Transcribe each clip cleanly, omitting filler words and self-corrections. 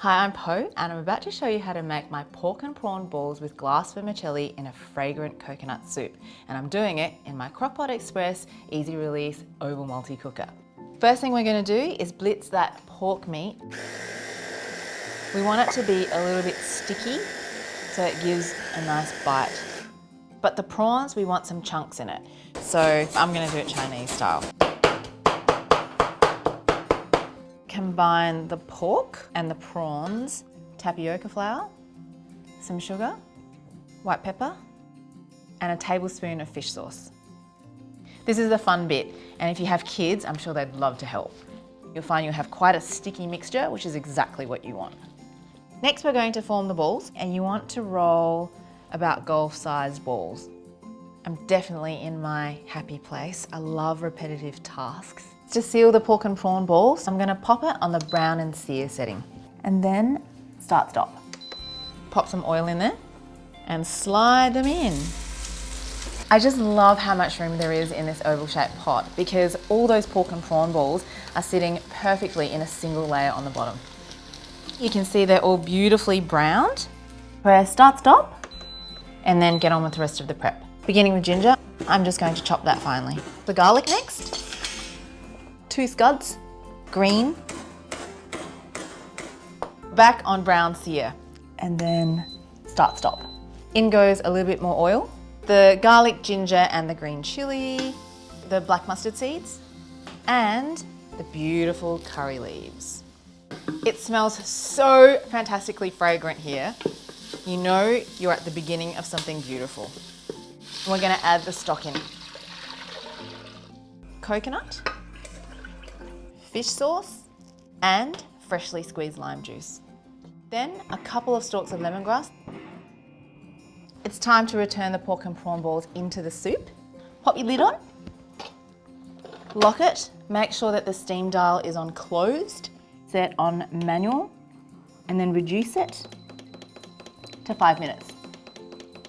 Hi, I'm Poh and I'm about to show you how to make my pork and prawn balls with glass vermicelli in a fragrant coconut soup. And I'm doing it in my Crockpot Express easy release oval multi-cooker. First thing we're going to do is blitz that pork meat. We want it to be a little bit sticky so it gives a nice bite. But the prawns, we want some chunks in it. So I'm going to do it Chinese style. Combine the pork and the prawns, tapioca flour, some sugar, white pepper, and a tablespoon of fish sauce. This is the fun bit, and if you have kids, I'm sure they'd love to help. You'll find you'll have quite a sticky mixture, which is exactly what you want. Next, we're going to form the balls, and you want to roll about golf-sized balls. I'm definitely in my happy place. I love repetitive tasks. To seal the pork and prawn balls, I'm going to pop it on the brown and sear setting. And then stop. Pop some oil in there and slide them in. I just love how much room there is in this oval shaped pot because all those pork and prawn balls are sitting perfectly in a single layer on the bottom. You can see they're all beautifully browned. Press stop, and then get on with the rest of the prep. Beginning with ginger, I'm just going to chop that finely. The garlic next. 2 scuds, green, back on brown sear, and then stop. In goes a little bit more oil, the garlic, ginger, and the green chili, the black mustard seeds, and the beautiful curry leaves. It smells so fantastically fragrant here. You know you're at the beginning of something beautiful. We're going to add the stock in. Coconut, fish sauce, and freshly squeezed lime juice. Then a couple of stalks of lemongrass. It's time to return the pork and prawn balls into the soup. Pop your lid on, lock it, make sure that the steam dial is on closed, set on manual, and then reduce it to 5 minutes.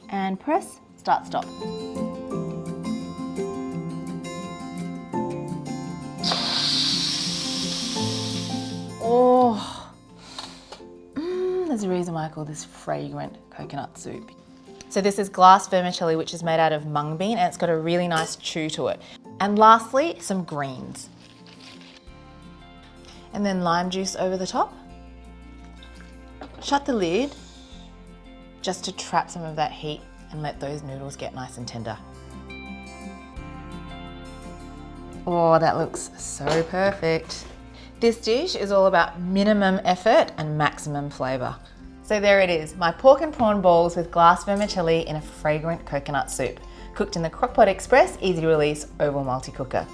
And press stop. Oh, there's a reason why I call this fragrant coconut soup. So this is glass vermicelli, which is made out of mung bean, and it's got a really nice chew to it. And lastly, some greens. And then lime juice over the top. Shut the lid just to trap some of that heat and let those noodles get nice and tender. Oh, that looks so perfect. This dish is all about minimum effort and maximum flavour. So there it is, my pork and prawn balls with glass vermicelli in a fragrant coconut soup, cooked in the Crockpot Express easy release oval multi-cooker.